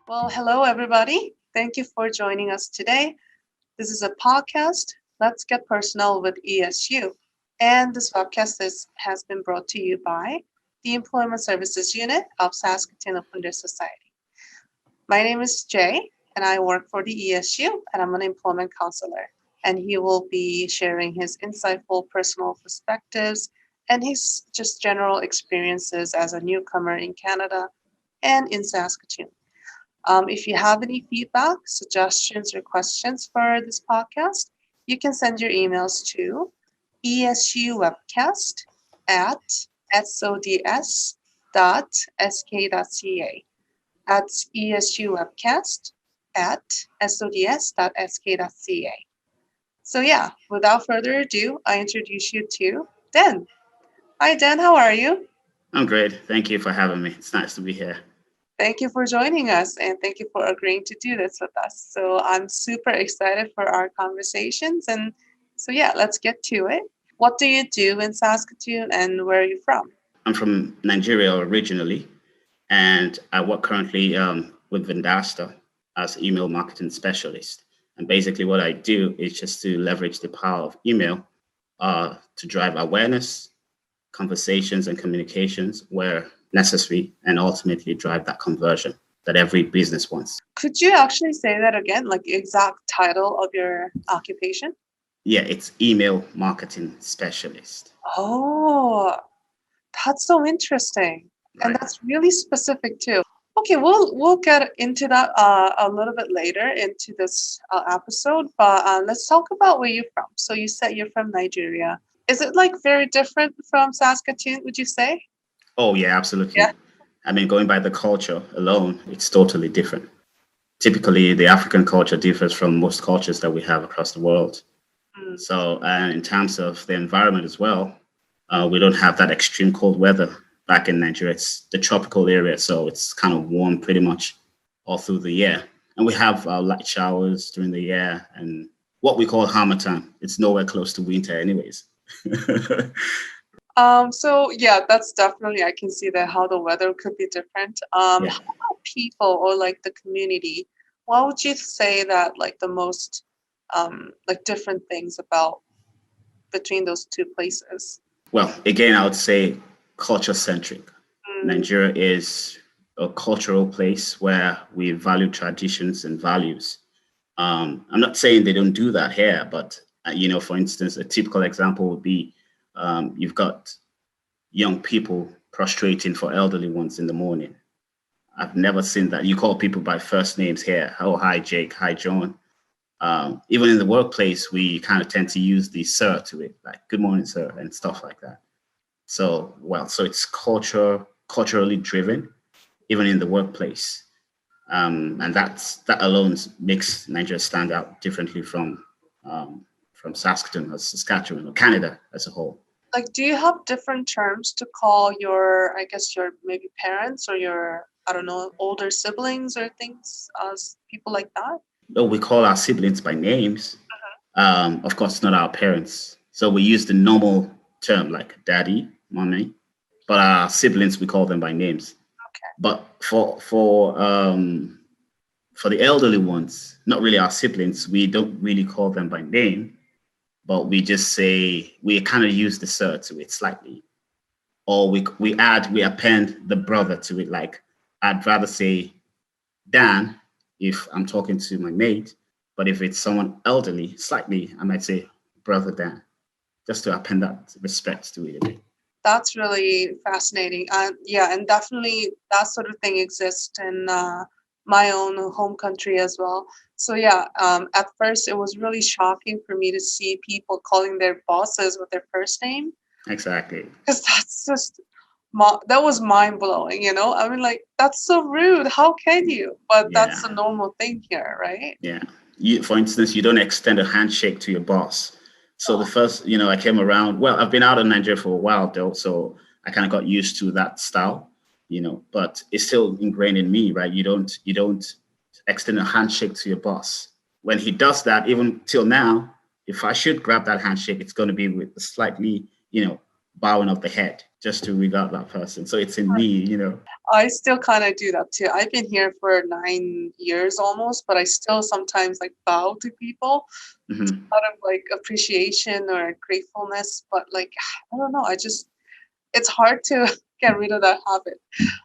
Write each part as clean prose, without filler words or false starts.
Well, hello, everybody. Thank you for joining us today. This is a podcast, Let's Get Personal with ESU. And this has been brought to you by the Employment Services Unit of Saskatoon Open Society. My name is Jay, and I work for the ESU, and I'm an employment counselor. And he will be sharing his insightful personal perspectives and his just general experiences as a newcomer in Canada and in Saskatoon. If you have any feedback, suggestions, or questions for this podcast, you can send your emails to esuwebcast at sods.sk.ca. That's esuwebcast at sods.sk.ca. So yeah, without further ado, I introduce you to Dan. Hi, Dan. How are you? I'm great. Thank you for having me. It's nice to be here. Thank you for joining us and thank you for agreeing to do this with us. So I'm super excited for our conversations. And so, yeah, let's get to it. What do you do in Saskatoon and where are you from? I'm from Nigeria originally, and I work currently with Vendasta as email marketing specialist. And basically, what I do is just to leverage the power of email to drive awareness, conversations, and communications where necessary, and ultimately drive that conversion that every business wants. Could you actually say that again, like the exact title of your occupation? Yeah, it's email marketing specialist. Oh, that's so interesting. And Right. that's really specific too. Okay, we'll get into that a little bit later into this episode, but let's talk about where you're from. So you said you're from Nigeria. Is it like very different from Saskatoon, would you say? Oh, yeah, absolutely. Yeah. I mean, going by the culture alone, it's totally different. Typically, the African culture differs from most cultures that we have across the world. Mm. So, in terms of the environment as well, we don't have that extreme cold weather back in Nigeria. It's the tropical area, so it's kind of warm pretty much all through the year. And we have light showers during the year and what we call harmattan. It's nowhere close to winter, anyways. So yeah, that's definitely I can see that how the weather could be different. Yeah. How about people or like the community? What would you say that like the most like different things about between those two places? Well, again, I would say culture centric. Mm, Nigeria is a cultural place where we value traditions and values. I'm not saying they don't do that here, but for instance, a typical example would be you've got young people prostrating for elderly ones in the morning. I've never seen that. You call people by first names here. Oh, hi, Jake. Hi, John. Even in the workplace, we kind of tend to use the sir to it, like good morning, sir, and stuff like that. So it's culturally driven, even in the workplace. And that alone makes Nigeria stand out differently from Saskatoon or Saskatchewan or Canada as a whole. like, do you have different terms to call your, I guess, your maybe parents or your, I don't know, older siblings or things, people like that? Though we call our siblings by names, of course, not our parents. So we use the normal term like daddy, mommy, but our siblings we call them by names. But for the elderly ones, not really our siblings, we don't really call them by name, but we just say we kind of use the sir to it slightly, or we append the brother to it. Like I'd rather say Dan if I'm talking to my mate, but if it's someone elderly, slightly, I might say brother Dan, just to append that respect to it a bit. That's really fascinating. Yeah, and definitely that sort of thing exists in my own home country as well. So yeah, at first it was really shocking for me to see people calling their bosses with their first name Exactly. because that's just that was mind blowing. You know, I mean, like that's so rude. How can you? But Yeah. that's the normal thing here, right? Yeah. For instance, you don't extend a handshake to your boss. So the first, I came around. Well, I've been out in Nigeria for a while though, so I kind of got used to that style, but it's still ingrained in me, right? You don't extend a handshake to your boss. When he does that, even till now, if I should grab that handshake, it's going to be with a slightly, bowing of the head just to regard that person. So it's in me. I still kind of do that too. I've been here for 9 years almost, but I still sometimes like bow to people Mhm. out of like appreciation or gratefulness. But like, I don't know, it's hard to get rid of that habit.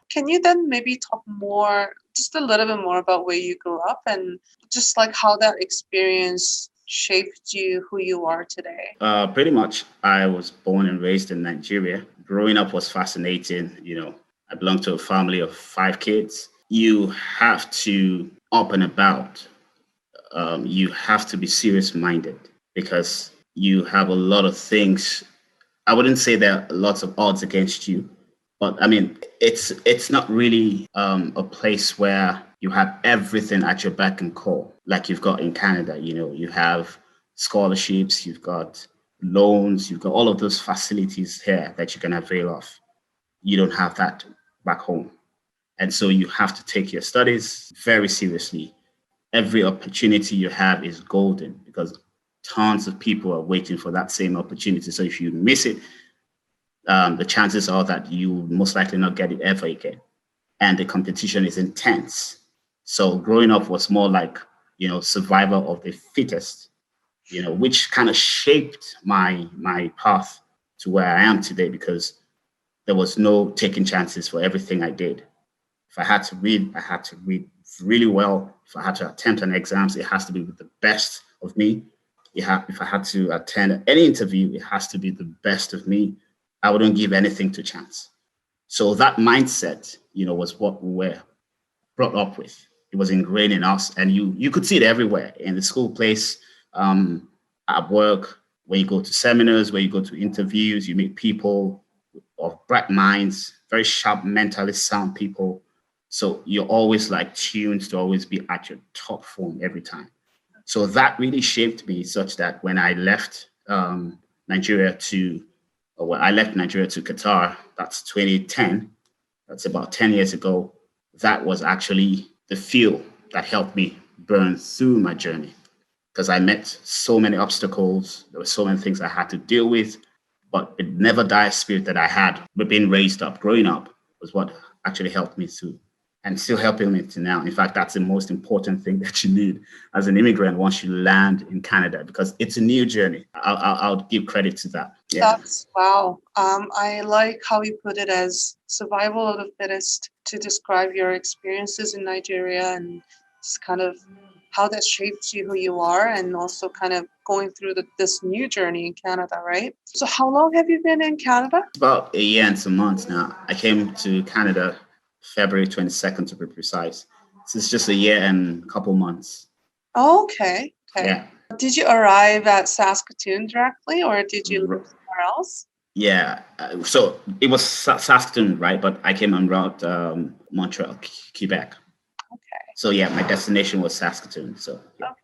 Can you then maybe talk more, just a little bit more about where you grew up and just like how that experience shaped you, who you are today? Pretty much, I was born and raised in Nigeria. Growing up was fascinating. I belong to a family of 5 kids. You have to up and about. You have to be serious minded because you have a lot of things. I wouldn't say there are lots of odds against you, but I mean, it's not really a place where you have everything at your beck and call like you've got in Canada. You have scholarships, you've got loans, you've got all of those facilities here that you can avail of. You don't have that back home. And so you have to take your studies very seriously. Every opportunity you have is golden because tons of people are waiting for that same opportunity. So if you miss it, the chances are that you will most likely not get it ever again. And the competition is intense. So growing up was more like, survival of the fittest, which kind of shaped my path to where I am today because there was no taking chances for everything I did. If I had to read, I had to read really well. If I had to attempt an exams, it has to be with the best of me. If I had to attend any interview, it has to be the best of me. I wouldn't give anything to chance. So that mindset, was what we were brought up with. It was ingrained in us, and you could see it everywhere in the school place, at work, when you go to seminars, when you go to interviews, you meet people of bright minds, very sharp, mentally sound people. So you're always like tuned to always be at your top form every time. So that really shaped me such that when I left Nigeria to, or when I left Nigeria to Qatar, that's 2010, that's about 10 years ago, that was actually the fuel that helped me burn through my journey because I met so many obstacles. There were so many things I had to deal with, but the never die spirit that I had with being raised up, growing up, was what actually helped me through and still helping me to now. In fact, that's the most important thing that you need as an immigrant once you land in Canada, because it's a new journey. I'll give credit to that. Yeah. That's wow. I like how you put it as survival of the fittest to describe your experiences in Nigeria and just kind of how that shaped you, who you are, and also kind of going through this new journey in Canada, right? So, how long have you been in Canada? About a year and some months now. I came to Canada February 22nd to be precise. So it's just a year and a couple months. Oh, okay. Yeah. Did you arrive at Saskatoon directly, or did you live somewhere else? Yeah. So it was Saskatoon, right? But I came en route Montreal, Quebec. Okay. So yeah, my destination was Saskatoon. So yeah. Okay.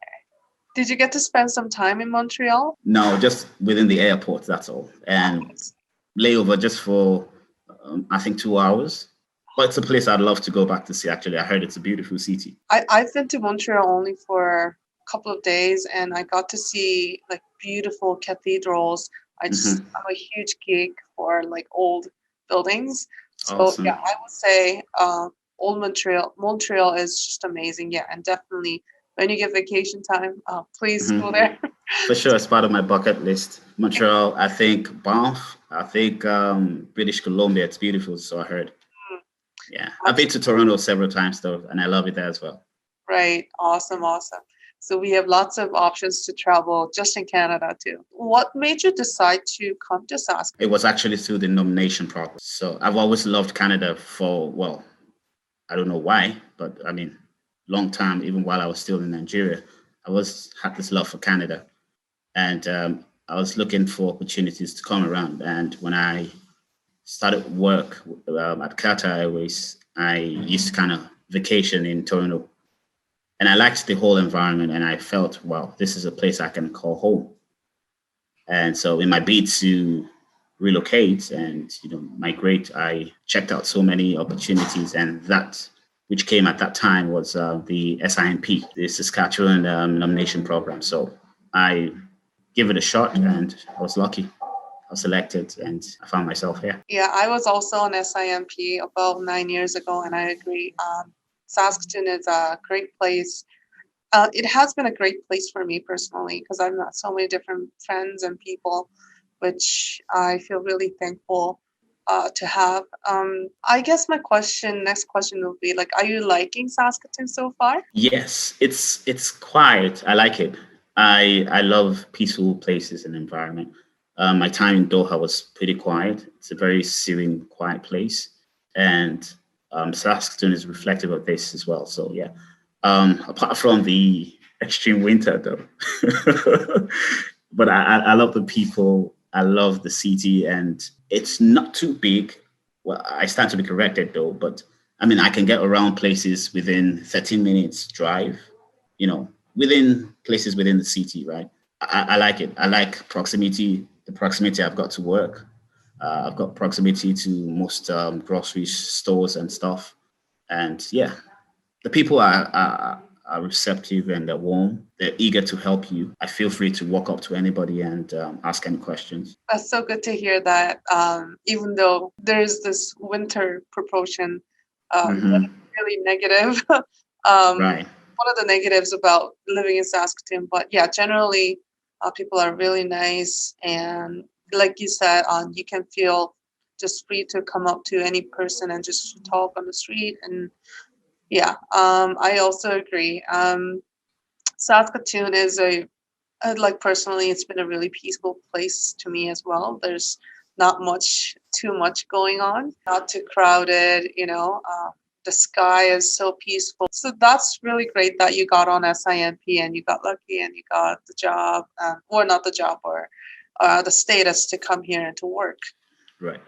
Did you get to spend some time in Montreal? No, just within the airport. That's all, and layover just for I think 2 hours. But it's a place I'd love to go back to see. Actually, I heard it's a beautiful city. I've been to Montreal only for a couple of days, and I got to see like beautiful cathedrals. I'm a huge geek for like old buildings. So Awesome. yeah, I would say old Montreal is just amazing. Yeah, and definitely when you get vacation time, please go there. For sure, it's part of my bucket list. Montreal, I think Banff, I think British Columbia. It's beautiful, so I heard. Yeah, I've been to Toronto several times though, and I love it there as well. Right. Awesome. So we have lots of options to travel just in Canada too. What made you decide to come to Saskatoon? It was actually through the nomination process. So I've always loved Canada for, well, I don't know why, but I mean, long time, even while I was still in Nigeria, I had this love for Canada. And I was looking for opportunities to come around. And when I started work at Qatar Airways, I used to kind of vacation in Toronto. And I liked the whole environment, and I felt, wow, this is a place I can call home. And so in my bid to relocate and migrate, I checked out so many opportunities, and that which came at that time was the SINP, the Saskatchewan Nomination Program. So I gave it a shot, and I was lucky. I was selected and I found myself here. Yeah, I was also on SIMP about 9 years ago, and I agree. Saskatoon is a great place. It has been a great place for me personally because I've met so many different friends and people, which I feel really thankful to have. I guess my next question would be like, are you liking Saskatoon so far? Yes, it's quiet. I like it. I love peaceful places and environment. My time in Doha was pretty quiet. It's a very serene, quiet place, and Saskatoon is reflective of this as well. So yeah, apart from the extreme winter though, but I love the people. I love the city, and it's not too big. Well, I stand to be corrected though, but I mean, I can get around places within 13 minutes drive, within places within the city, right? I like it. I like proximity, the proximity I've got to work. I've got proximity to most grocery stores and stuff. And yeah, the people are receptive and they're warm. They're eager to help you. I feel free to walk up to anybody and ask any questions. That's so good to hear that. Even though there's this winter proportion that is Hmm. really negative, Right. one of the negatives about living in Saskatoon. But yeah, generally, people are really nice, and like you said, you can feel just free to come up to any person and just talk on the street. And yeah, I also agree. Saskatoon is like personally, it's been a really peaceful place to me as well. There's not too much going on, not too crowded, the sky is so peaceful. So that's really great that you got on SIMP and you got lucky and you got the job, or not the job, or the status to come here and to work. Right.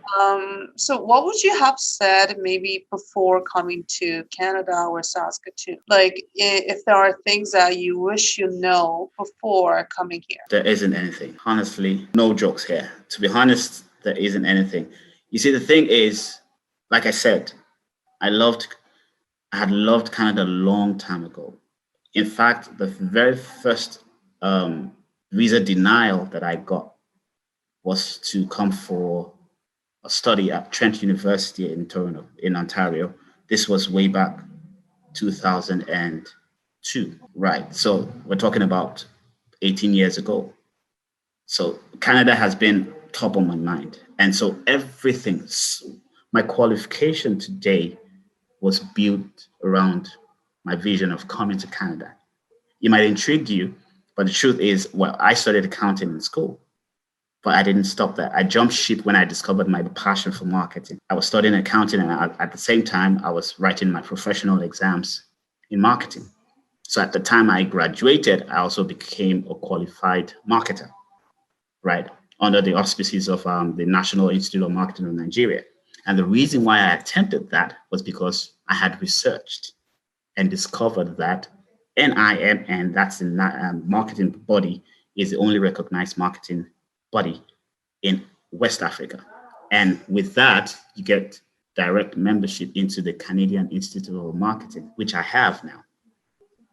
So what would you have said maybe before coming to Canada or Saskatoon? Like if there are things that you wish you know before coming here. There isn't anything. Honestly, no jokes here. To be honest, there isn't anything. You see, the thing is, like I said, I loved I had loved Canada a long time ago. In fact, the very first um, visa denial that I got was to come for a study at Trent University in Toronto, in Ontario. This was way back 2002, right? So we're talking about 18 years ago. So Canada has been top of my mind. And so everything, my qualification today was built around my vision of coming to Canada. It might intrigue you, but the truth is, well, I studied accounting in school, but I didn't stop there. I jumped ship when I discovered my passion for marketing. I was studying accounting, and at the same time, I was writing my professional exams in marketing. So at the time I graduated, I also became a qualified marketer, right, under the auspices of the National Institute of Marketing of Nigeria. And the reason why I attempted that was because I had researched and discovered that NIMN, that's the marketing body, is the only recognized marketing body in West Africa. And with that, you get direct membership into the Canadian Institute of Marketing, which I have now.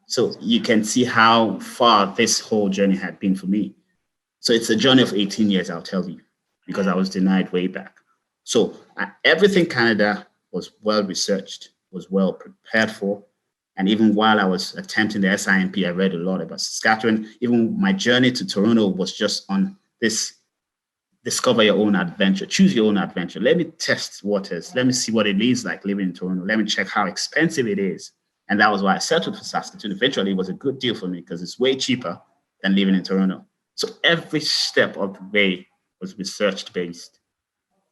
So you can see how far this whole journey had been for me. So it's a journey of 18 years, I'll tell you, because I was denied way back. So everything Canada was well researched, was well prepared for. And even while I was attempting the SIMP, I read a lot about Saskatchewan. Even my journey to Toronto was just on this discover your own adventure, choose your own adventure. Let me test waters. Let me see what it is like living in Toronto. Let me check how expensive it is. And that was why I settled for Saskatoon. Eventually, it was a good deal for me because it's way cheaper than living in Toronto. So every step of the way was research based.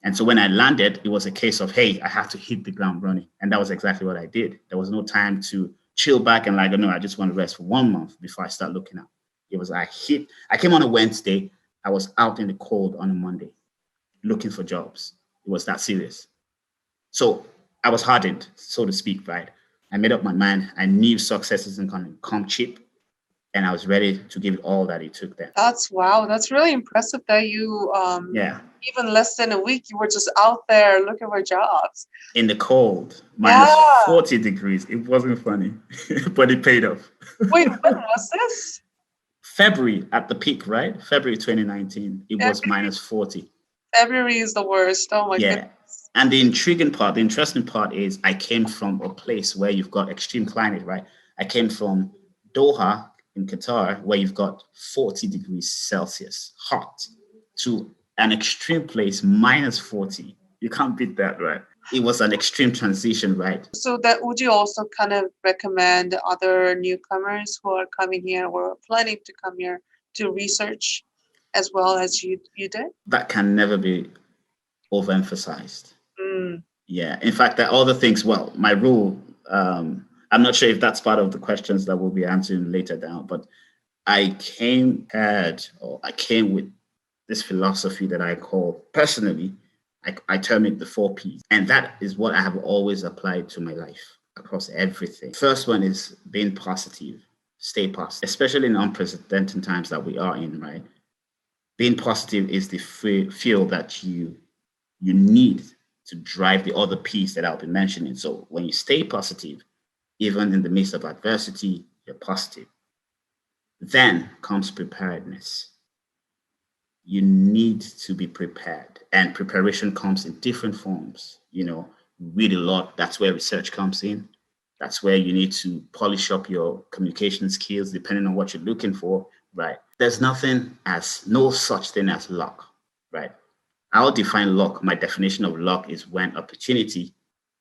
And so when I landed, it was a case of, hey, I have to hit the ground running. And that was exactly what I did. There was no time to chill back and like, oh, no, I just want to rest for 1 month before I start looking out. It was, I came on a Wednesday. I was out in the cold on a Monday looking for jobs. It was that serious. So I was hardened, so to speak, right? I made up my mind. I knew success isn't going to come cheap. And I was ready to give it all that it took then. That's wow. That's really impressive that you Yeah. even less than a week you were just out there looking for jobs. In the cold, minus Yeah. 40 degrees. It wasn't funny, but it paid off. Wait, when was this? February at the peak, right? February 2019, it was February. minus 40. February is the worst. Oh my Yeah. goodness. And the interesting part is I came from a place where you've got extreme climate, right? I came from Doha in Qatar, where you've got 40 degrees Celsius, hot, to an extreme place, minus 40. You can't beat that, right? It was an extreme transition, right? So that would you also kind of recommend other newcomers who are coming here or are planning to come here to research as well as you did? That can never be overemphasized. Mm, Yeah. In fact, there are other things. Well, my rule, I'm not sure if that's part of the questions that we'll be answering later down, but I came with this philosophy that I call personally, I term it the 4 Ps. And that is what I have always applied to my life across everything. First one is being positive, stay positive, especially in unprecedented times that we are in, right? Being positive is the fuel that you need to drive the other piece that I'll be mentioning. So when you stay positive, even in the midst of adversity, you're positive. Then comes preparedness. You need to be prepared, and preparation comes in different forms. Read a lot. That's where research comes in. That's where you need to polish up your communication skills depending on what you're looking for, right? There's no such thing as luck, right? I'll define luck. My definition of luck is when opportunity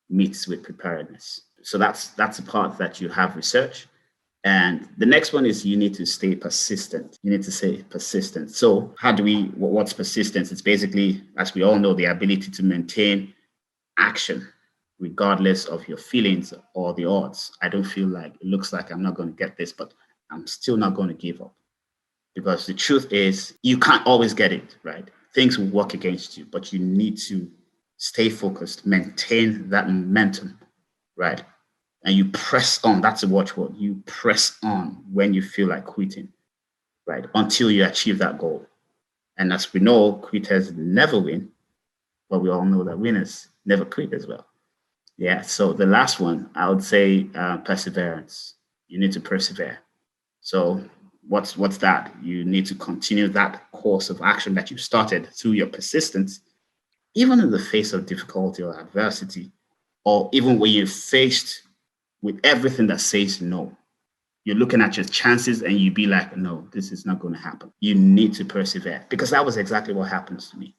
meets with preparedness. So that's the part that you have research. And the next one is you need to stay persistent. You need to stay persistent. So what's persistence? It's basically, as we all know, the ability to maintain action regardless of your feelings or the odds. I don't feel like it looks like I'm not going to get this, but I'm still not going to give up. Because the truth is, you can't always get it, right? Things will work against you, but you need to stay focused, maintain that momentum, right? And you press on. That's a watchword. You press on when you feel like quitting, right? Until you achieve that goal. And as we know, quitters never win, but we all know that winners never quit as well. Yeah. So the last one, I would say perseverance. You need to persevere. So what's that? You need to continue that course of action that you started through your persistence, even in the face of difficulty or adversity, or even when you're faced with everything that says no. You're looking at your chances and you be like, no, this is not going to happen. You need to persevere, because that was exactly what happens to me.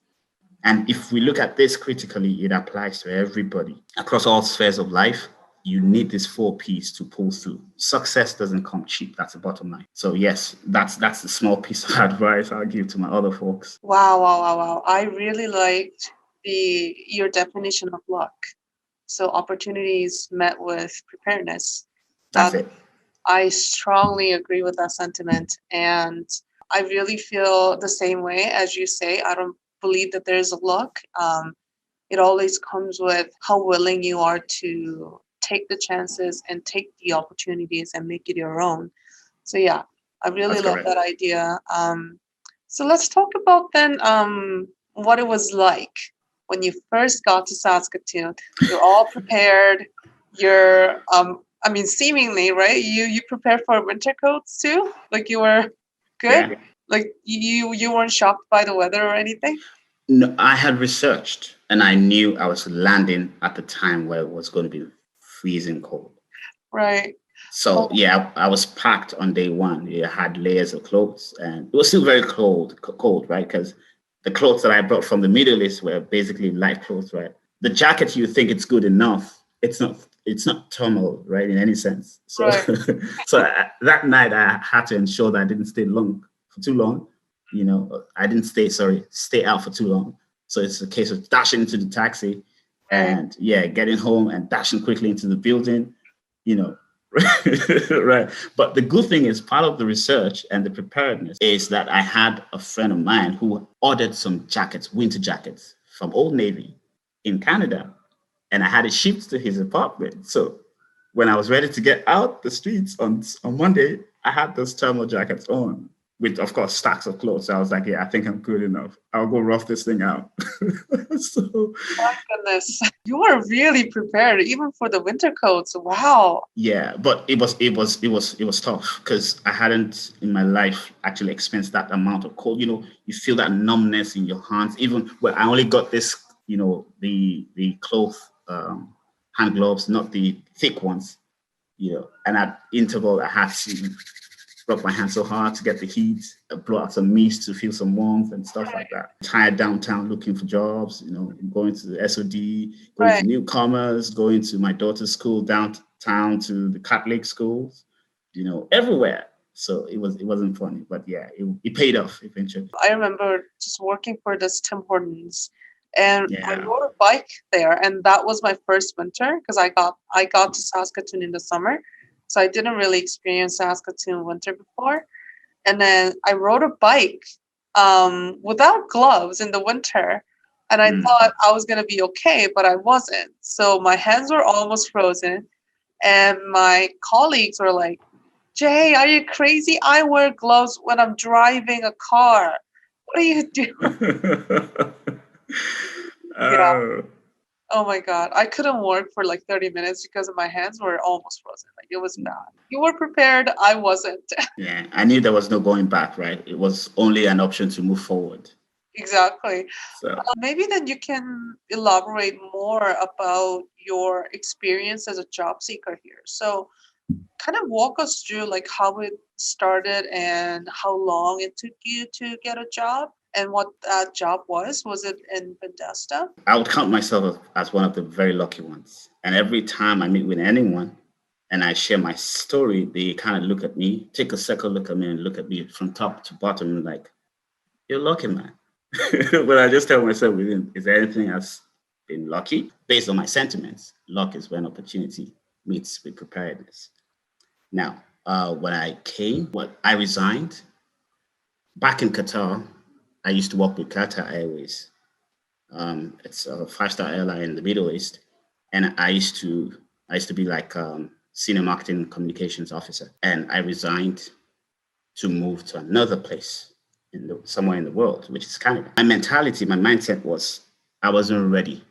And if we look at this critically, it applies to everybody across all spheres of life. You need this 4 Ps to pull through. Success doesn't come cheap. That's the bottom line. So yes, that's the small piece of advice I'll give to my other folks. wow, wow, wow, wow. I really liked your definition of luck. So opportunities met with preparedness. That's it. I strongly agree with that sentiment. And I really feel the same way as you say. I don't believe that there's a luck. It always comes with how willing you are to take the chances and take the opportunities and make it your own. So yeah, I really That's love correct. that idea. So let's talk about then what it was like when you first got to Saskatoon. You're all prepared. You're I mean, seemingly, right? You prepared for winter coats too? Like you were good? Yeah. Like you weren't shocked by the weather or anything? No, I had researched and I knew I was landing at the time where it was going to be freezing cold. Right. So Oh, yeah, I was packed on day one. I had layers of clothes, and it was still very cold, right? Because the clothes that I brought from the Middle East were basically light clothes, right? The jacket, you think it's good enough. It's not. It's not thermal, right, in any sense. So, right. that night I had to ensure that I didn't stay for too long. I didn't stay out for too long. So it's a case of dashing into the taxi, Right. and yeah, getting home and dashing quickly into the building. You know, right. But the good thing is, part of the research and the preparedness is that I had a friend of mine who ordered some jackets, winter jackets from Old Navy in Canada, and I had it shipped to his apartment. So when I was ready to get out the streets on Monday, I had those thermal jackets on with, of course, stacks of clothes. So I was like, yeah, I think I'm good enough. I'll go rough this thing out. So My goodness, you were really prepared, even for the winter coats. Wow. yeah, but it was tough because I hadn't in my life actually experienced that amount of cold. You feel that numbness in your hands, even where I only got this, the cloth hand gloves, not the thick ones. And at interval I had to rub my hands so hard to get the heat, blow out some mist to feel some warmth and stuff like that. Tired downtown looking for jobs, going to the SOD, going Right. to Newcomers, going to my daughter's school downtown to the Catholic schools, everywhere. So it wasn't funny, but yeah, it paid off eventually. I remember just working for this Tim Hortons, and I Yeah. rode a bike there, and that was my first winter because I got to Saskatoon in the summer, so I didn't really experience Saskatoon winter before. And then I rode a bike without gloves in the winter, and I Mm. thought I was gonna be okay, but I wasn't. So my hands were almost frozen, and my colleagues were like, "Jay, are you crazy? I wear gloves when I'm driving a car. What are you doing?" Yeah. Oh, Oh my God. I couldn't work for like 30 minutes because my hands were almost frozen. Like it was bad. You were prepared. I wasn't. yeah, I knew there was no going back, right? It was only an option to move forward. Exactly. So Maybe then you can elaborate more about your experience as a job seeker here. So, kind of walk us through like how it started and how long it took you to get a job and what that job was. Was it in Bethesda? I would count myself as one of the very lucky ones. And every time I meet with anyone and I share my story, they kind of look at me, take a second look at me and look at me from top to bottom like, you're lucky, man. But I just tell myself within, is there anything else been lucky? Based on my sentiments, luck is when opportunity meets with preparedness. Now, when I came, I resigned. Back in Qatar, I used to work with Qatar Airways. It's a five-star airline in the Middle East, and I used to be like senior marketing communications officer, and I resigned to move to another place somewhere in the world, which is Canada. My mentality, my mindset was I wasn't ready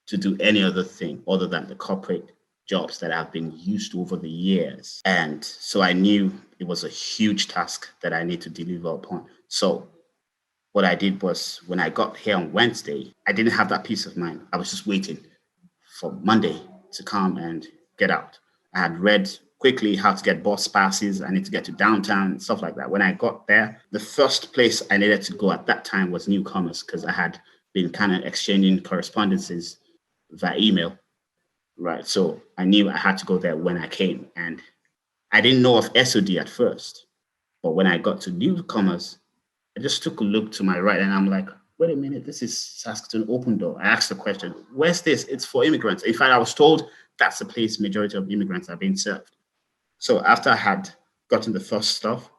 to do any other thing other than the corporate jobs that I've been used to over the years, and so I knew it was a huge task that I need to deliver upon. So what I did was when I got here on Wednesday, I didn't have that peace of mind. I was just waiting for Monday to come and get out. I had read quickly how to get bus passes. I need to get to downtown and stuff like that. When I got there, the first place I needed to go at that time was Newcomers because I had been kind of exchanging correspondences via email, right? So I knew I had to go there when I came. And I didn't know of SOD at first. But when I got to Newcomers, I just took a look to my right and I'm like, wait a minute, this is Saskatoon Open Door. I asked the question, where's this? It's for immigrants. In fact, I was told that's the place majority of immigrants are being served. So after I had gotten the first stuff,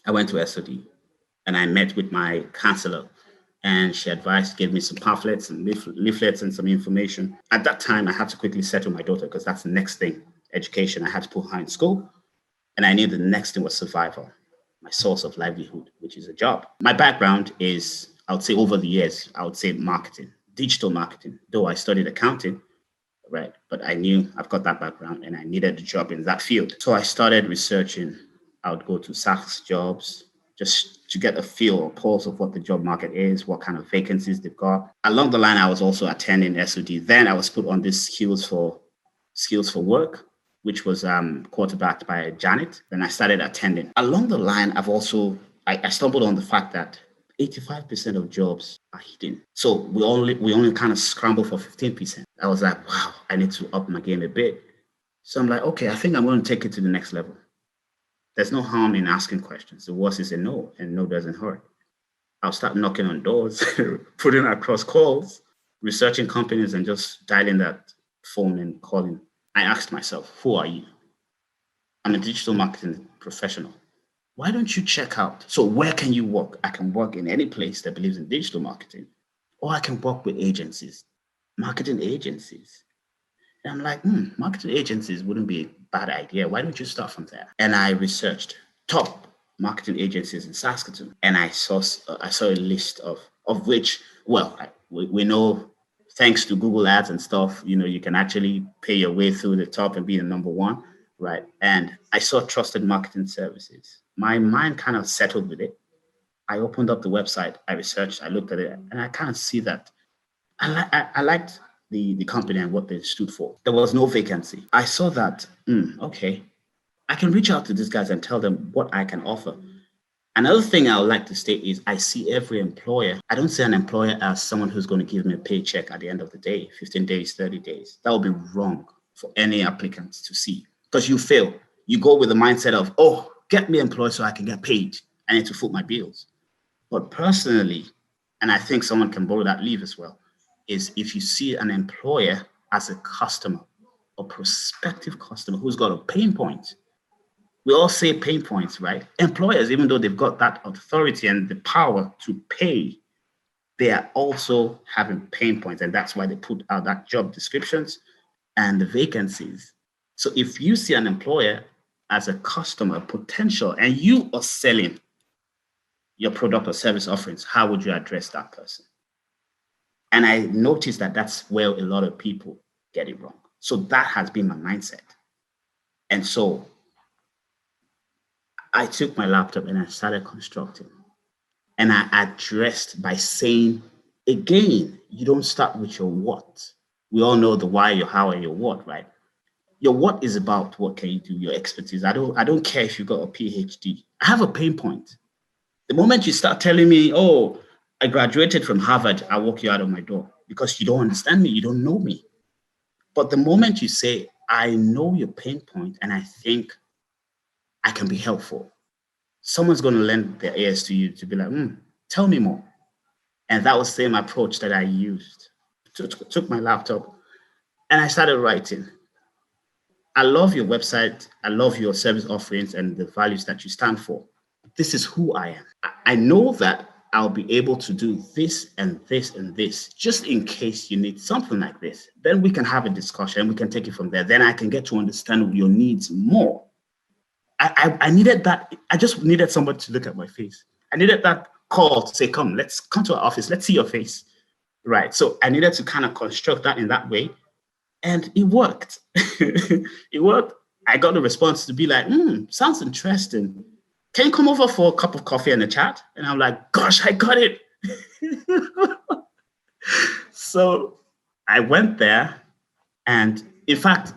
I went to SOD and I met with my counselor and she advised, gave me some pamphlets and leaflets and some information. At that time, I had to quickly settle my daughter because that's the next thing, education. I had to put her in school and I knew the next thing was survival, my source of livelihood, which is a job. My background is, I would say over the years, I would say marketing, digital marketing, though I studied accounting, right? But I knew I've got that background and I needed a job in that field. So I started researching. I would go to SACS jobs just to get a feel or pulse of what the job market is, what kind of vacancies they've got. Along the line, I was also attending SOD. Then I was put on this skills for work, which was quarterbacked by Janet. Then I started attending. Along the line, I stumbled on the fact that 85% of jobs are hidden. So we only kind of scramble for 15%. I was like, wow, I need to up my game a bit. So I'm like, okay, I think I'm going to take it to the next level. There's no harm in asking questions. The worst is a no, and no doesn't hurt. I'll start knocking on doors, putting across calls, researching companies, and just dialing that phone and calling. I asked myself, who are you? I'm a digital marketing professional. Why don't you check out? So, where can you work? I can work in any place that believes in digital marketing, or I can work with agencies, marketing agencies. And I'm like, marketing agencies wouldn't be a bad idea. Why don't you start from there? And I researched top marketing agencies in Saskatoon, and I saw a list of of which, well, we know thanks to Google Ads and stuff, you can actually pay your way through the top and be the number one, right? And I saw trusted marketing services. My mind kind of settled with it. I opened up the website, I researched, I looked at it, and I kind of see that I liked the company and what they stood for. There was no vacancy. I saw that, okay, I can reach out to these guys and tell them what I can offer. Another thing I would like to state is I see every employer. I don't see an employer as someone who's going to give me a paycheck at the end of the day, 15 days, 30 days. That would be wrong for any applicant to see because you fail. You go with the mindset of, oh, get me employed so I can get paid. I need to foot my bills. But personally, and I think someone can borrow that leave as well, is if you see an employer as a customer, a prospective customer who's got a pain point. We all say pain points, right? Employers, even though they've got that authority and the power to pay, they are also having pain points. And that's why they put out that job descriptions and the vacancies. So if you see an employer as a customer potential and you are selling your product or service offerings, how would you address that person? And I noticed that that's where a lot of people get it wrong. So that has been my mindset. And so I took my laptop and I started constructing. And I addressed by saying, again, you don't start with your what. We all know the why, your how, and your what, right? Your what is about what can you do, your expertise. I don't care if you got a PhD. I have a pain point. The moment you start telling me, oh, I graduated from Harvard, I walk you out of my door because you don't understand me, you don't know me. But the moment you say, I know your pain point and I think I can be helpful, someone's going to lend their ears to you to be like, tell me more. And that was the same approach that I used. Took my laptop and I started writing. I love your website. I love your service offerings and the values that you stand for. This is who I am. I know that I'll be able to do this and this and this, just in case you need something like this. Then we can have a discussion. We can take it from there. Then I can get to understand your needs more. I needed that. I just needed somebody to look at my face. I needed that call to say, let's come to our office. Let's see your face. Right. So I needed to kind of construct that in that way. And it worked. It worked. I got the response to be like, sounds interesting. Can you come over for a cup of coffee and a chat? And I'm like, gosh, I got it. So I went there. And in fact,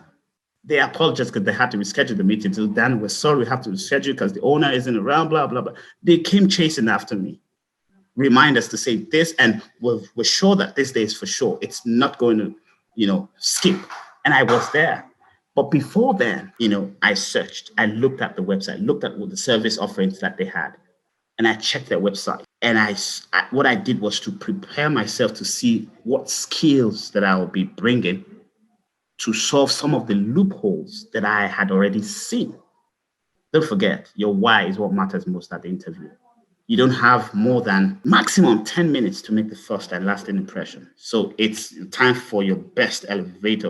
they apologized because they had to reschedule the meeting. So Dan, we're sorry, we have to reschedule because the owner isn't around, blah, blah, blah. They came chasing after me. Remind us to say this. And we're sure that this day is for sure. It's not going to, skip. And I was there. But before then, I searched, I looked at the website, looked at what the service offerings that they had, and I checked their website. And what I did was to prepare myself to see what skills that I will be bringing to solve some of the loopholes that I had already seen. Don't forget, your why is what matters most at the interview. You don't have more than maximum 10 minutes to make the first and lasting impression. So it's time for your best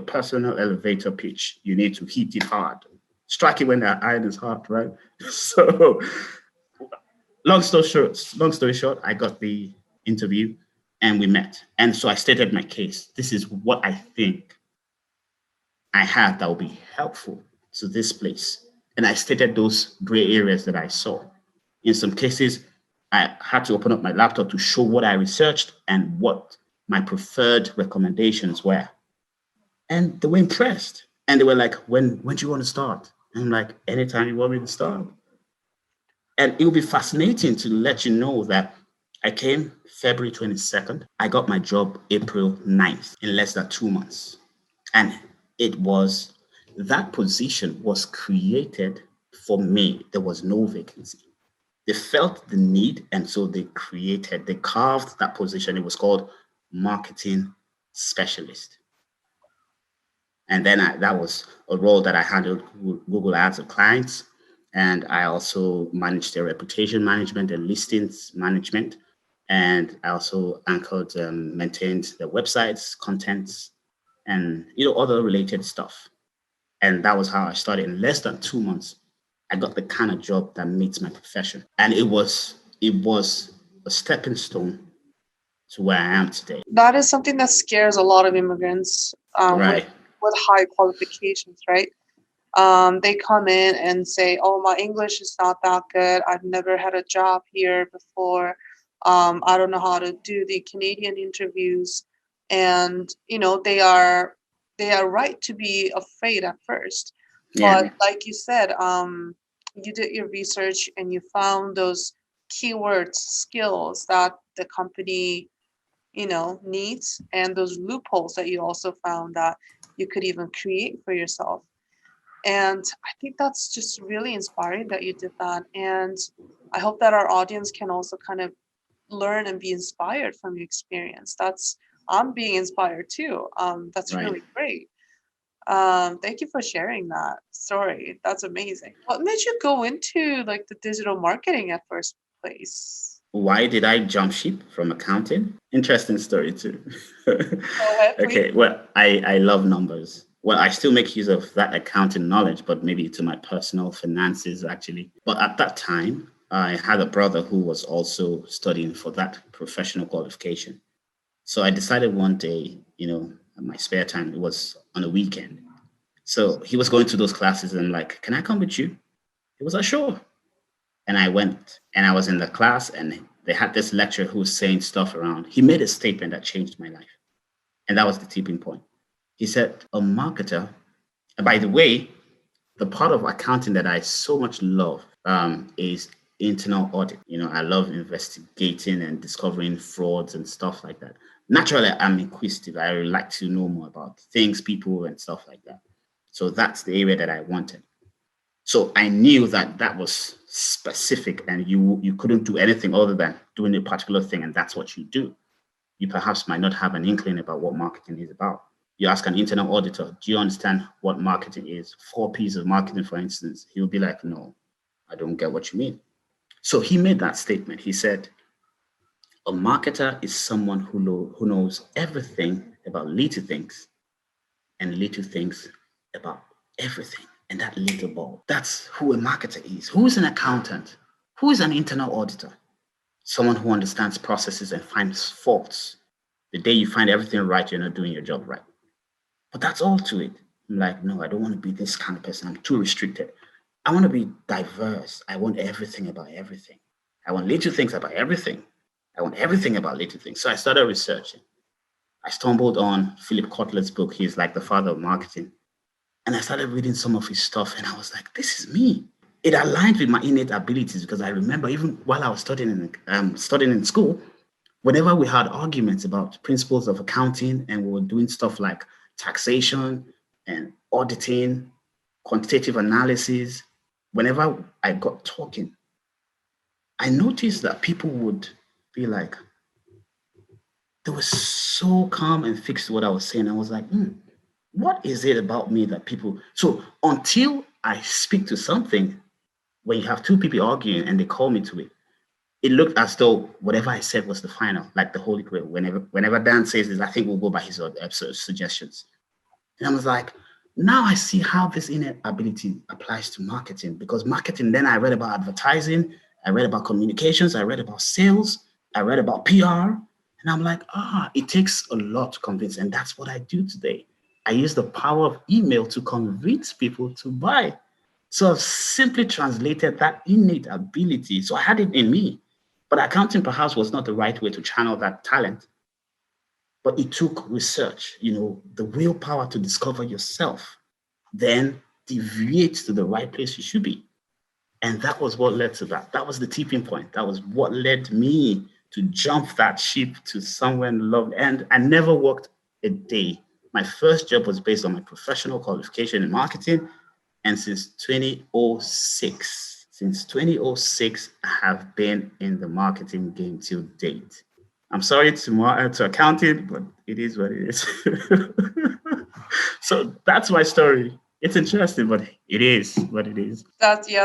personal elevator pitch. You need to hit it hard. Strike it when the iron is hot, right? So long story short, I got the interview and we met. And so I stated my case. This is what I think I have that will be helpful to this place. And I stated those gray areas that I saw. In some cases, I had to open up my laptop to show what I researched and what my preferred recommendations were. And they were impressed. And they were like, when do you want to start? And I'm like, anytime you want me to start. And it will be fascinating to let you know that I came February 22nd. I got my job April 9th in less than 2 months. And that position was created for me. There was no vacancy. They felt the need, and so they carved that position. It was called marketing specialist. And then that was a role that I handled Google Ads of clients. And I also managed their reputation management and listings management. And I also maintained their websites, contents, and other related stuff. And that was how I started. In less than 2 months, I got the kind of job that meets my profession. And it was a stepping stone to where I am today. That is something that scares a lot of immigrants Right. with high qualifications, right? They come in and say, "Oh, my English is not that good. I've never had a job here before. I don't know how to do the Canadian interviews," and they are right to be afraid at first. But Yeah. like you said, you did your research and you found those keywords, skills that the company needs, and those loopholes that you also found that you could even create for yourself. And I think that's just really inspiring that you did that. And I hope that our audience can also kind of learn and be inspired from your experience. I'm being inspired too. That's Right. really great. Thank you for sharing that story. That's amazing. What made you go into like the digital marketing at first place? Why did I jump ship from accounting? Interesting story too. Go ahead, please. Okay, well, I love numbers. Well, I still make use of that accounting knowledge, but maybe to my personal finances actually. But at that time, I had a brother who was also studying for that professional qualification. So I decided one day, in my spare time, it was on a weekend. So he was going to those classes and like, can I come with you? He was like, sure. And I went and I was in the class and they had this lecturer who was saying stuff around. He made a statement that changed my life. And that was the tipping point. He said, a marketer, and by the way, the part of accounting that I so much love is internal audit. I love investigating and discovering frauds and stuff like that. Naturally, I'm inquisitive. I like to know more about things, people, and stuff like that. So that's the area that I wanted. So I knew that that was specific and you couldn't do anything other than doing a particular thing. And that's what you do. You perhaps might not have an inkling about what marketing is about. You ask an internal auditor, do you understand what marketing is? 4 P's of marketing, for instance. He'll be like, no, I don't get what you mean. So he made that statement. He said, a marketer is someone who knows everything about little things and little things about everything. And that little ball, that's who a marketer is. Who is an accountant? Who is an internal auditor? Someone who understands processes and finds faults. The day you find everything right, you're not doing your job right. But that's all to it. I'm like, no, I don't want to be this kind of person. I'm too restricted. I want to be diverse. I want everything about everything. I want little things about everything. I want everything about little things. So I started researching. I stumbled on Philip Kotler's book. He's like the father of marketing. And I started reading some of his stuff and I was like, this is me. It aligned with my innate abilities because I remember even while I was studying in school, whenever we had arguments about principles of accounting and we were doing stuff like taxation and auditing, quantitative analysis, whenever I got talking, I noticed that people would be like, they were so calm and fixed to what I was saying. I was like, what is it about me that people, so until I speak to something, when you have 2 people arguing and they call me to it, it looked as though whatever I said was the final, like the Holy Grail. Whenever Dan says this, I think we'll go by his suggestions. And I was like, now I see how this innate ability applies to marketing, because marketing, then I read about advertising, I read about communications, I read about sales, I read about PR. And I'm like, it takes a lot to convince. And that's what I do today. I use the power of email to convince people to buy. So I've simply translated that innate ability. So I had it in me. But accounting perhaps was not the right way to channel that talent. But it took research, the willpower to discover yourself, then deviate to the right place you should be. And that was what led to that. That was the tipping point. That was what led me to jump that ship to somewhere in love. And I never worked a day. My first job was based on my professional qualification in marketing. And since 2006, I have been in the marketing game till date. I'm sorry to accounting, but it is what it is. So that's my story. It's interesting, but it is what it is.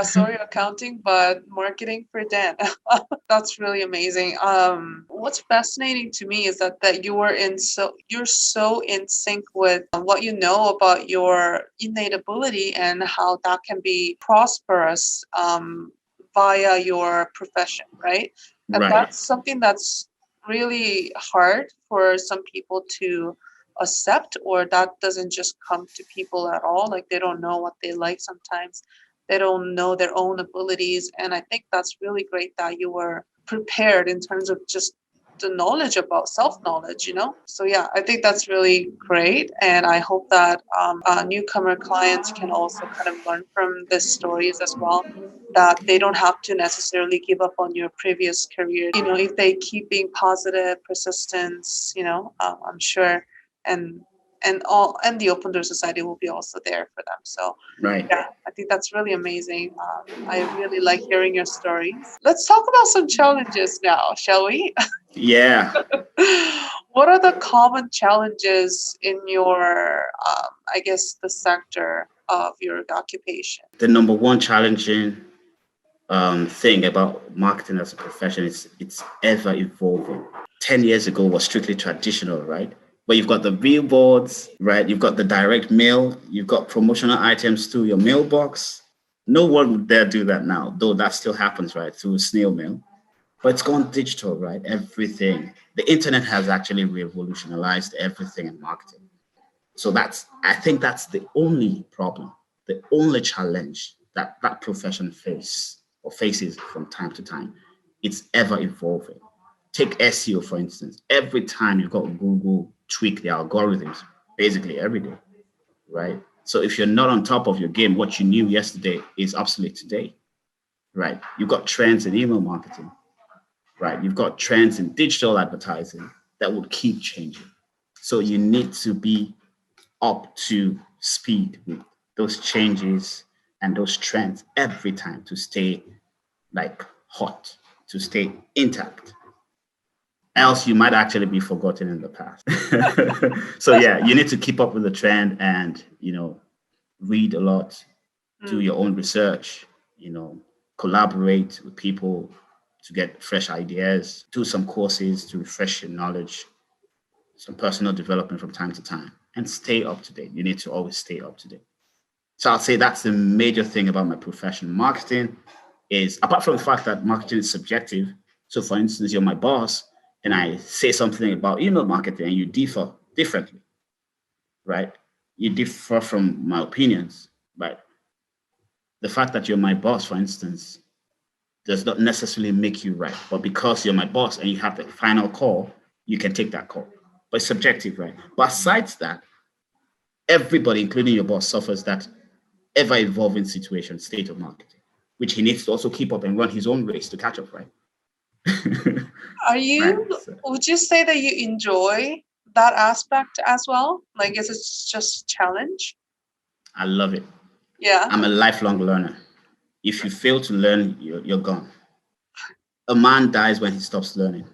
Sorry, accounting, but marketing for Dan. That's really amazing. What's fascinating to me is that you're so in sync with what you know about your innate ability and how that can be prosperous via your profession, right? And Right. that's something that's really hard for some people to accept, or that doesn't just come to people at all. Like they don't know what they like sometimes. They don't know their own abilities. And I think that's really great that you were prepared in terms of just the knowledge about self-knowledge, you know? So yeah, I think that's really great. And I hope that newcomer clients can also kind of learn from these stories as well, that they don't have to necessarily give up on your previous career. You know, if they keep being positive, persistence, I'm sure, and and the Open Door Society will be also there for them. So Right. yeah, I think that's really amazing. I really like hearing your stories. Let's talk about some challenges now, shall we? Yeah. What are the common challenges in your, I guess, the sector of your occupation? The number one challenging thing about marketing as a profession is it's ever evolving. 10 years ago was strictly traditional, right? But you've got the billboards, right? You've got the direct mail, you've got promotional items to your mailbox. No one would dare do that now, though that still happens, right? Through snail mail. But it's gone digital, right? Everything. The internet has actually revolutionized everything in marketing. So I think that's the only problem, the only challenge that that profession faces from time to time. It's ever evolving. Take SEO, for instance. Every time you've got Google tweak the algorithms, basically every day, right? So if you're not on top of your game, what you knew yesterday is obsolete today, right? You've got trends in email marketing, right? You've got trends in digital advertising that will keep changing. So you need to be up to speed with those changes and those trends every time to stay like hot, to stay intact. Else you might actually be forgotten in the past. So yeah, you need to keep up with the trend and read a lot, do your own research, collaborate with people to get fresh ideas, do some courses to refresh your knowledge, some personal development from time to time, and stay up to date. You need to always stay up to date. So I'll say that's the major thing about my profession. Marketing is, apart from the fact that marketing is subjective. So for instance, you're my boss and I say something about email marketing and you differ differently, right? You differ from my opinions, right? The fact that you're my boss, for instance, does not necessarily make you right. But because you're my boss and you have the final call, you can take that call. But it's subjective, right? But aside that, everybody, including your boss, suffers that ever evolving situation, state of marketing, which he needs to also keep up and run his own race to catch up, right? Are you, Right. So would you say that you enjoy that aspect as well? Like, is it just a challenge? I love it. Yeah, I'm a lifelong learner. If you fail to learn, you're gone. A man dies when he stops learning.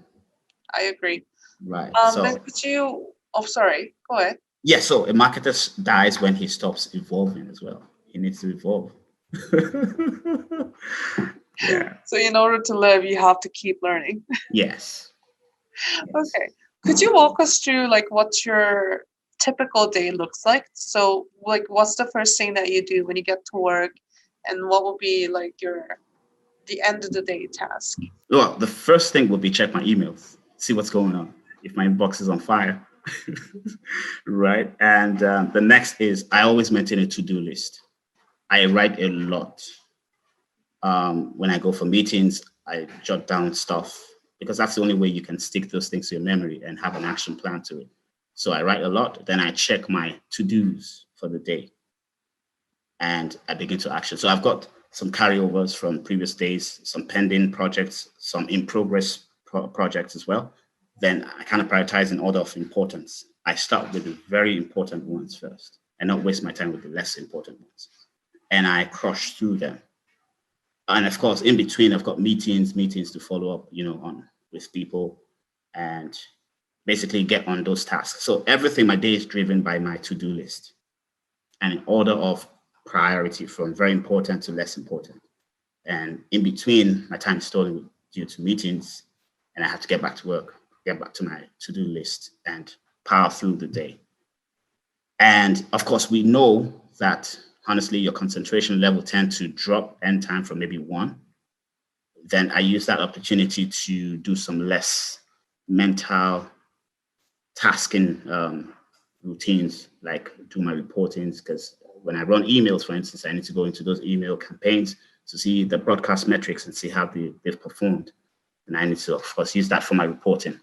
I agree. Right. Then So could you, oh, sorry, go ahead. yeah, so a marketer dies when he stops evolving as well. He needs to evolve. Yeah. So in order to live, you have to keep learning. Yes. Yes. Okay. Could you walk us through like what your typical day looks like? So like what's the first thing that you do when you get to work, and what will be like the end of the day task? Well, the first thing would be check my emails, see what's going on, if my inbox is on fire. Right. And the next is I always maintain a to-do list. I write a lot. When I go for meetings, I jot down stuff because that's the only way you can stick those things to your memory and have an action plan to it. So I write a lot, then I check my to-dos for the day and I begin to action. So I've got some carryovers from previous days, some pending projects, some in progress projects as well. Then I kind of prioritize in order of importance. I start with the very important ones first and not waste my time with the less important ones. And I crush through them. And of course, in between, I've got meetings to follow up, on with people and basically get on those tasks. So everything my day is driven by my to-do list and in order of priority from very important to less important. And in between, my time is stolen due to meetings and I have to get back to work, get back to my to-do list and power through the day. And of course, we know that honestly, your concentration level tend to drop end time from maybe 1. Then I use that opportunity to do some less mental tasking routines, like do my reportings, because when I run emails, for instance, I need to go into those email campaigns to see the broadcast metrics and see how they've performed. And I need to, of course, use that for my reporting.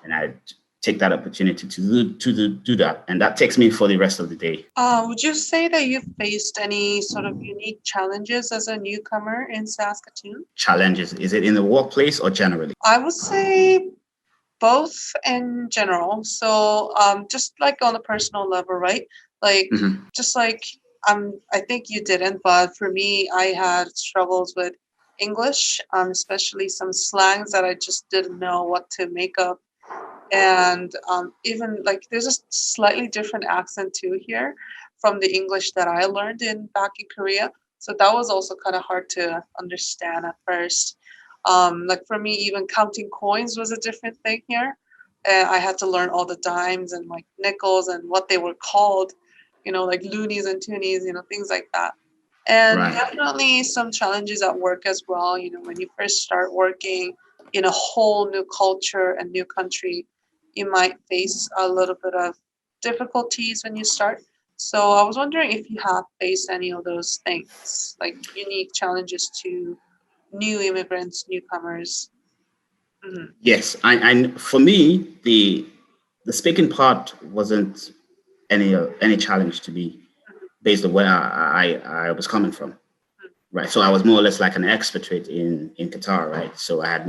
And I take that opportunity to do that. And that takes me for the rest of the day. Would you say that you've faced any sort of unique challenges as a newcomer in Saskatoon? Challenges, is it in the workplace or generally? I would say both in general. So just like on a personal level, right? Like just like I think you didn't, but for me, I had struggles with English, especially some slangs that I just didn't know what to make of. And even like there's a slightly different accent too here from the English that I learned in back in Korea. So that was also kind of hard to understand at first. Like for me, even counting coins was a different thing here. I had to learn all the dimes and like nickels and what they were called, like loonies and toonies, things like that. And Right. definitely some challenges at work as well. When you first start working in a whole new culture and new country, you might face a little bit of difficulties when you start. So I was wondering if you have faced any of those things, like unique challenges to new immigrants, newcomers. Mhm. Yes, I for me the speaking part wasn't any challenge to me based on where I was coming from. Right. So I was more or less like an expatriate in Qatar, right? So I had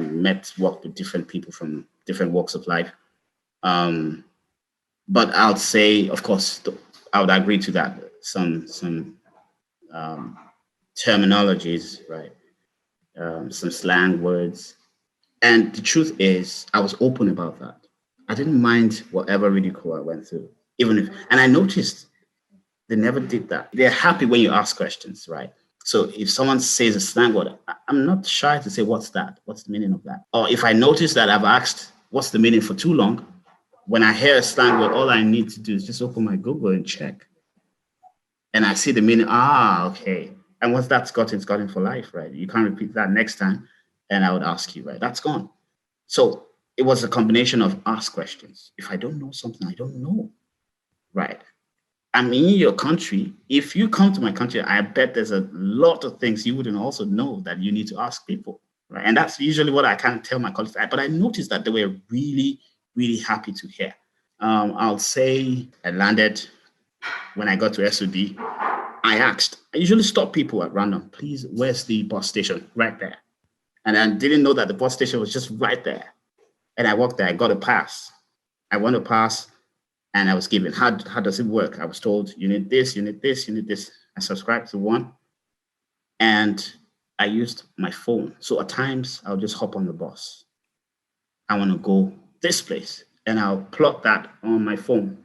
worked with different people from different walks of life. But I would say, of course, I would agree to that. Some um, terminologies, right? Some slang words. And the truth is, I was open about that. I didn't mind whatever ridicule I went through, even if, and I noticed they never did that. They're happy when you ask questions, right? So if someone says a slang word, I'm not shy to say, what's that? What's the meaning of that? Or if I notice that I've asked, what's the meaning for too long? When I hear a slang word, all I need to do is just open my Google and check. And I see the meaning. Ah, okay. And once that's gotten, it's gotten for life, right? You can't repeat that next time. And I would ask you, right? That's gone. So it was a combination of ask questions. If I don't know something, I don't know, right? I'm in your country. If you come to my country, I bet there's a lot of things you wouldn't also know that you need to ask people, right? And that's usually what I can't tell my colleagues. But I noticed that they were really, really happy to hear. I'll say I landed when I got to SOD. I asked. I usually stop people at random. Please, where's the bus station? Right there. And I didn't know that the bus station was just right there. And I walked there. I got a pass. I won a pass. And I was given, how does it work? I was told, you need this, you need this, you need this. I subscribed to one and I used my phone. So at times I'll just hop on the bus. I want to go this place and I'll plot that on my phone,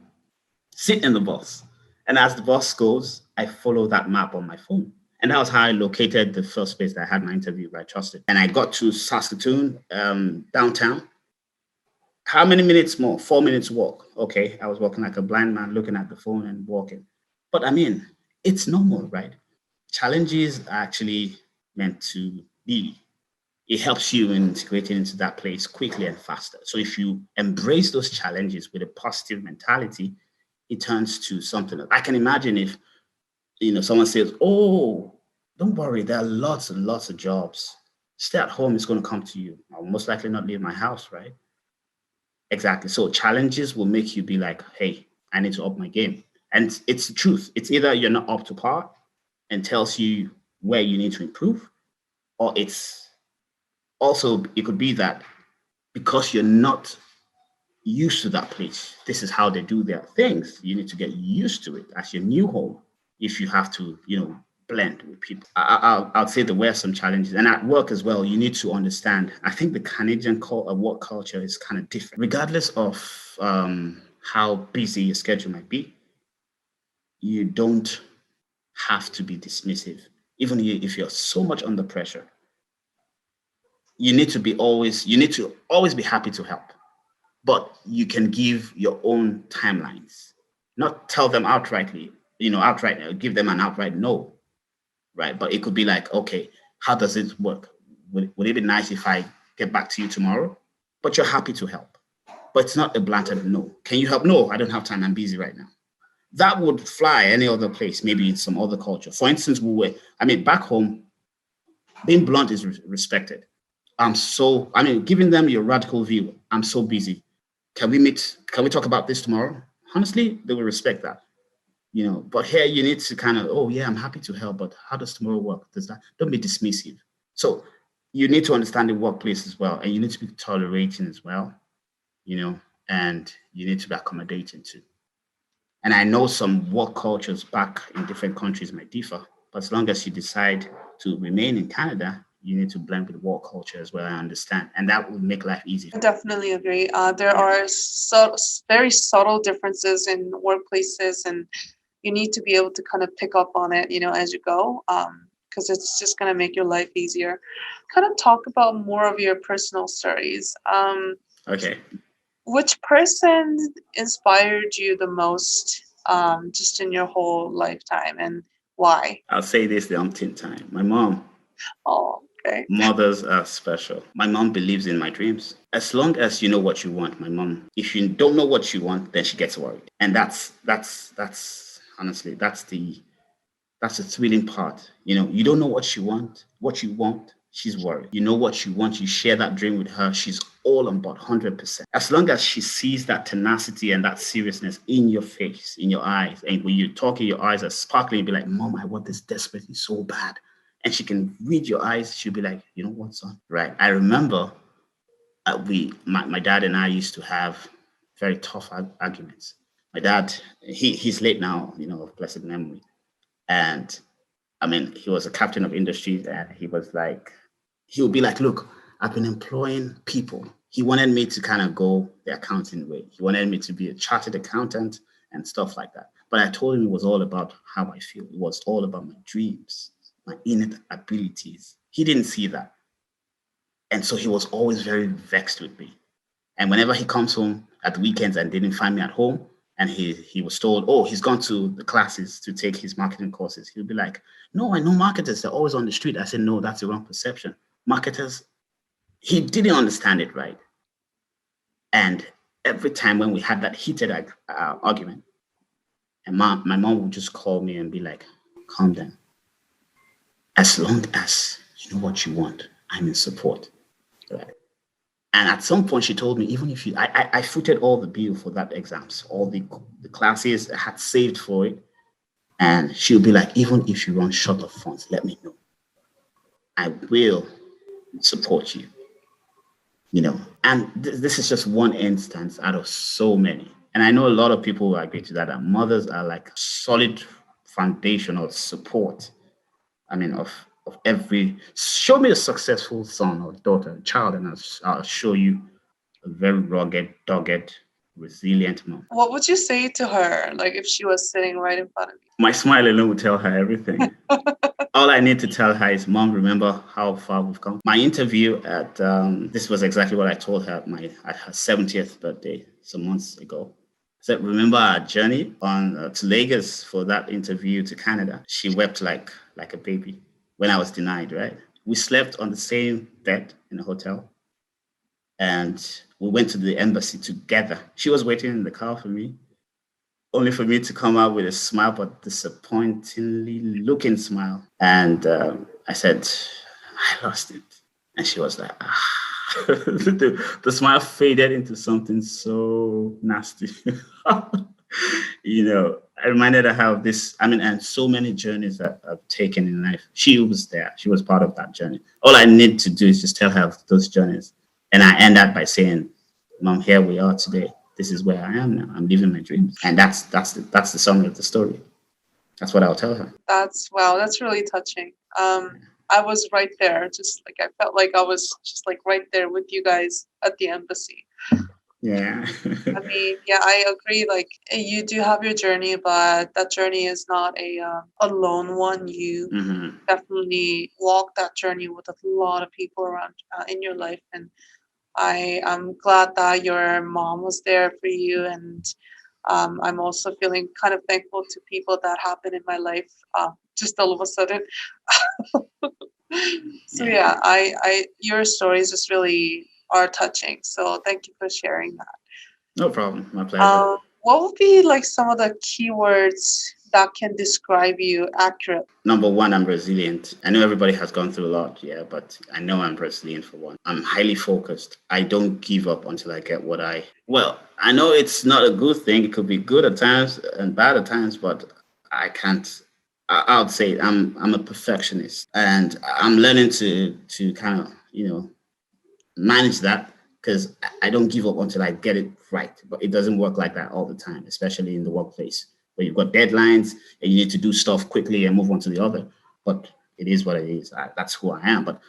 sit in the bus. And as the bus goes, I follow that map on my phone. And that was how I located the first place that I had my interview where I trusted. And I got to Saskatoon, downtown. How many minutes more? 4 minutes walk. Okay, I was walking like a blind man, looking at the phone and walking. But I mean, it's normal, right? Challenges are actually meant to be. It helps you in integrating into that place quickly and faster. So if you embrace those challenges with a positive mentality, it turns to something else. I can imagine if someone says, "Oh, don't worry, there are lots and lots of jobs. Stay at home is going to come to you. I'll most likely not leave my house, right?" Exactly. So challenges will make you be like, hey, I need to up my game. And it's the truth. It's either you're not up to par and tells you where you need to improve, or it's also, it could be that because you're not used to that place, this is how they do their things. You need to get used to it as your new home if you have to, blend with people. I'd say there were some challenges. And at work as well, you need to understand, I think the Canadian work culture is kind of different. Regardless of how busy your schedule might be, you don't have to be dismissive. Even if you're so much under pressure, you need to always be happy to help. But you can give your own timelines, not tell them outrightly, give them an outright no, right? But it could be like, okay, how does it work? Would it be nice if I get back to you tomorrow? but you're happy to help. But it's not a blatant no. Can you help? No, I don't have time. I'm busy right now. That would fly any other place, maybe in some other culture. For instance, back home, being blunt is respected. Giving them your radical view. I'm so busy. Can we meet? Can we talk about this tomorrow? Honestly, they will respect that. But here you need to kind of, oh yeah, I'm happy to help, but how does tomorrow work? Don't be dismissive. So you need to understand the workplace as well, and you need to be tolerating as well, and you need to be accommodating too. And I know some work cultures back in different countries might differ, but as long as you decide to remain in Canada, you need to blend with work culture as well. I understand, and that will make life easier. I definitely agree. There are very subtle differences in workplaces, and you need to be able to kind of pick up on it, as you go, because it's just going to make your life easier. Kind of talk about more of your personal stories. Okay. Which person inspired you the most, just in your whole lifetime, and why? I'll say this the umpteenth time. My mom. Oh, okay. Mothers are special. My mom believes in my dreams. As long as you know what you want, my mom. If you don't know what you want, then she gets worried. And that's honestly, that's the thrilling part. You don't know what you want, she's worried. You know what you want, you share that dream with her, she's all on board 100%. As long as she sees that tenacity and that seriousness in your face, in your eyes, and when you talk, your eyes are sparkling, you'll be like, Mom, I want this desperately so bad. And she can read your eyes, she'll be like, you know what, son? Right. I remember my dad and I used to have very tough arguments. My dad, he's late now, of blessed memory. And he was a captain of industries, and he would be like, look, I've been employing people. He wanted me to kind of go the accounting way. He wanted me to be a chartered accountant and stuff like that. But I told him it was all about how I feel. It was all about my dreams, my innate abilities. He didn't see that. And so he was always very vexed with me. And whenever he comes home at the weekends and didn't find me at home, and he was told, oh, he's gone to the classes to take his marketing courses, he'll be like, no, I know marketers, they're always on the street. I said, no, that's the wrong perception. Marketers, he didn't understand it right. And every time when we had that heated argument, and my mom would just call me and be like, calm down. As long as you know what you want, I'm in support. Right? And at some point, she told me, even if I footed all the bill for that exams, all the classes, I had saved for it. And she'll be like, even if you run short of funds, let me know. I will support you. And this is just one instance out of so many. And I know a lot of people will agree to that mothers are like solid foundation or support. Of every, show me a successful son or daughter, child, and I'll show you a very rugged, dogged, resilient mom. What would you say to her, like if she was sitting right in front of you? My smile alone would tell her everything. All I need to tell her is, Mom, remember how far we've come. My interview at, this was exactly what I told her at her 70th birthday some months ago. I said, remember our journey on to Lagos for that interview to Canada? She wept like a baby when I was denied, right? We slept on the same bed in a hotel. And we went to the embassy together. She was waiting in the car for me, only for me to come out with a smile, but disappointingly looking smile. And I said, I lost it. And she was like, the smile faded into something so nasty. I reminded her how and so many journeys that I've taken in life. She was there. She was part of that journey. All I need to do is just tell her those journeys. And I end up by saying, Mom, here we are today. This is where I am now. I'm living my dreams. And that's the summary of the story. That's what I'll tell her. That's really touching. I was right there. Just like I felt like I was just like right there with you guys at the embassy. Yeah. I agree. Like you do have your journey, but that journey is not a lone one. You definitely walk that journey with a lot of people around in your life, and I'm glad that your mom was there for you, and I'm also feeling kind of thankful to people that happen in my life just all of a sudden. So I your story is just really are touching. So thank you for sharing that. No problem. My pleasure. What would be like some of the keywords that can describe you accurately? Number one, I'm resilient. I know everybody has gone through a lot, yeah, but I know I'm resilient for one. I'm highly focused. I don't give up until I get what well, I know it's not a good thing. It could be good at times and bad at times, but I can't. I would say I'm a perfectionist, and I'm learning to kind of manage that because I don't give up until I get it right. But it doesn't work like that all the time, especially in the workplace where you've got deadlines and you need to do stuff quickly and move on to the other. But it is what it is. That's who I am. But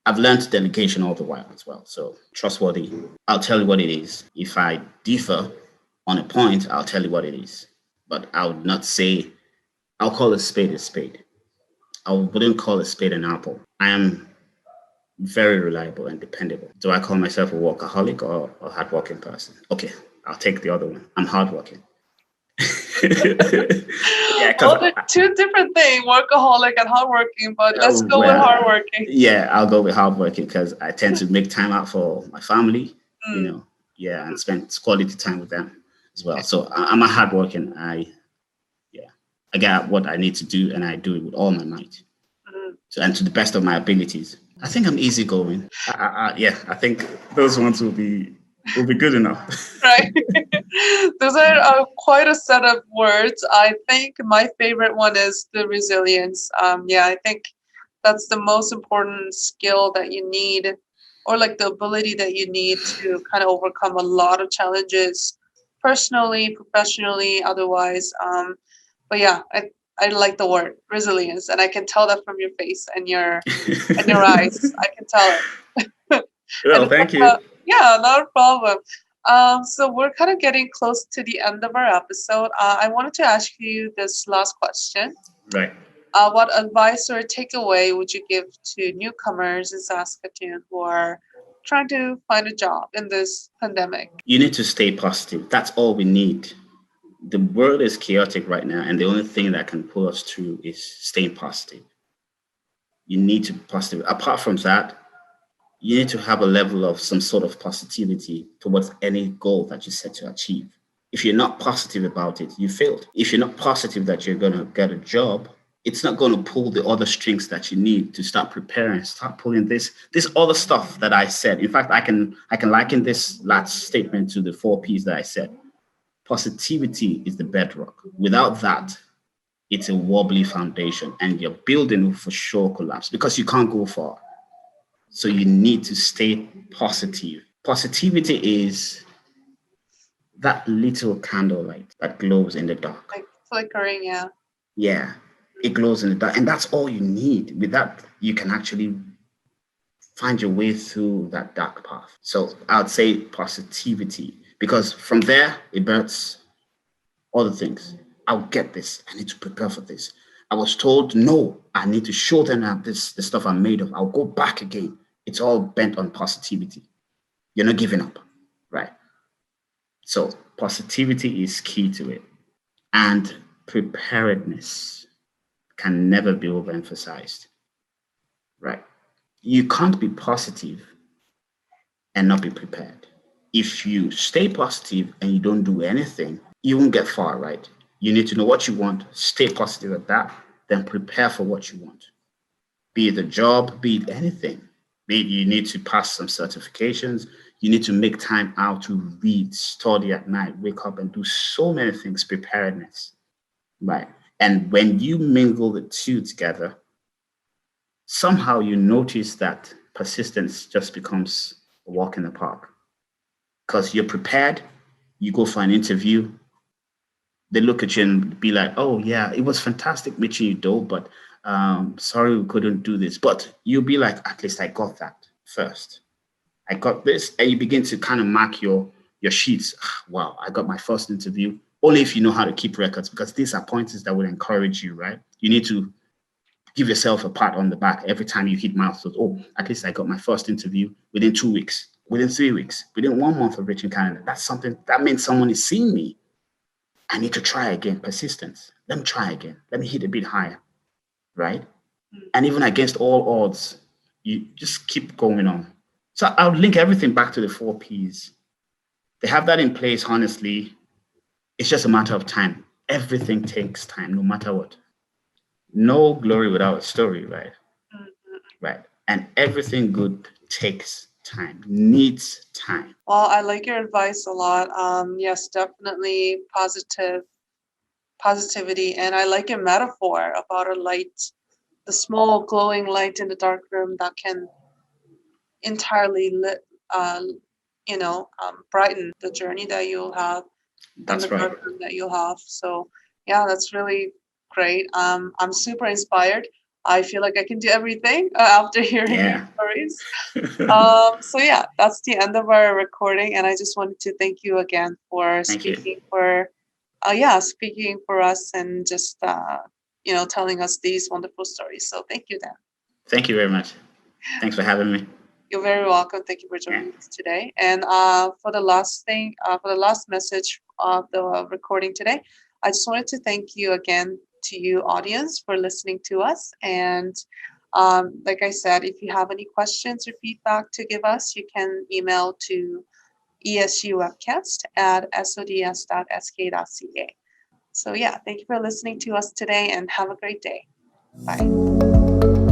I've learned delegation all the while as well. So trustworthy. I'll tell you what it is. If I differ on a point, I'll tell you what it is. But I would not say, I'll call a spade a spade. I wouldn't call a spade an apple. I am very reliable and dependable. Do I call myself a workaholic or a hardworking person? Okay, I'll take the other one. I'm hardworking. Yeah, well, they're two different things, workaholic and hardworking, but let's go with hardworking. Yeah, I'll go with hardworking because I tend to make time out for my family, and spend quality time with them as well. So I'm a hardworking. I get what I need to do and I do it with all my might. So, and to the best of my abilities. I think I'm easygoing. I think those ones will be good enough. Right. Those are quite a set of words. I think my favorite one is the resilience. I think that's the most important skill that you need, or like the ability that you need to kind of overcome a lot of challenges, personally, professionally, otherwise. But yeah, I like the word resilience, and I can tell that from your face and your eyes. I can tell it. Well, thank you. Yeah, not a problem. So we're kind of getting close to the end of our episode. I wanted to ask you this last question. Right. What advice or takeaway would you give to newcomers in Saskatoon who are trying to find a job in this pandemic? You need to stay positive. That's all we need. The world is chaotic right now, and the only thing that can pull us through is staying positive. You need to be positive. Apart from that, you need to have a level of some sort of positivity towards any goal that you set to achieve. If you're not positive about it, you failed. If you're not positive that you're going to get a job, it's not going to pull the other strings that you need to start preparing, start pulling this other stuff that I said. In fact, I can liken this last statement to the 4 P's that I said. Positivity is the bedrock. Without that, it's a wobbly foundation and your building will for sure collapse because you can't go far. So you need to stay positive. Positivity is that little candlelight that glows in the dark. Like flickering, yeah. Yeah, it glows in the dark. And that's all you need. With that, you can actually find your way through that dark path. So I would say positivity, because from there, it births other things. I'll get this. I need to prepare for this. I was told, no, I need to show them that the stuff I'm made of. I'll go back again. It's all bent on positivity. You're not giving up, right? So positivity is key to it. And preparedness can never be overemphasized, right? You can't be positive and not be prepared. If you stay positive and you don't do anything, you won't get far, right? You need to know what you want, stay positive at that, then prepare for what you want. Be it a job, be it anything. Be it you need to pass some certifications, you need to make time out to read, study at night, wake up and do so many things, preparedness, right? And when you mingle the two together, somehow you notice that persistence just becomes a walk in the park. Because you're prepared, you go for an interview, they look at you and be like, oh, yeah, it was fantastic meeting you, though, but sorry we couldn't do this. But you'll be like, at least I got that first. I got this. And you begin to kind of mark your sheets. Wow, I got my first interview. Only if you know how to keep records, because these are pointers that will encourage you, right? You need to give yourself a pat on the back every time you hit milestones. Oh, at least I got my first interview within 2 weeks, within 3 weeks, within 1 month of reaching Canada. That's something that means someone is seeing me. I need to try again. Persistence. Let me try again. Let me hit a bit higher, right? And even against all odds, you just keep going on. So I'll link everything back to the 4 Ps. They have that in place, honestly. It's just a matter of time. Everything takes time, no matter what. No glory without a story, right? Mhm. Right. And everything good takes time, needs time. Well, I like your advice a lot. Yes, definitely positivity, and I like your metaphor about a light, the small glowing light in the dark room that can entirely uh, brighten the journey that you'll have and the That's right. dark room that you'll have. So, yeah, that's really great. I'm super inspired. I feel like I can do everything after hearing your Yeah. stories. So yeah, that's the end of our recording, and I just wanted to thank you again for Thank you. speaking for us and just telling us these wonderful stories. So thank you, Dan. Thank you very much. Thanks for having me. You're very welcome. Thank you for Yeah. joining us today. And for the last message of the recording today, I just wanted to thank you again to you, audience, for listening to us. And like I said, if you have any questions or feedback to give us, you can email to esuwebcast@sods.sk.ca. So yeah, thank you for listening to us today and have a great day. Bye.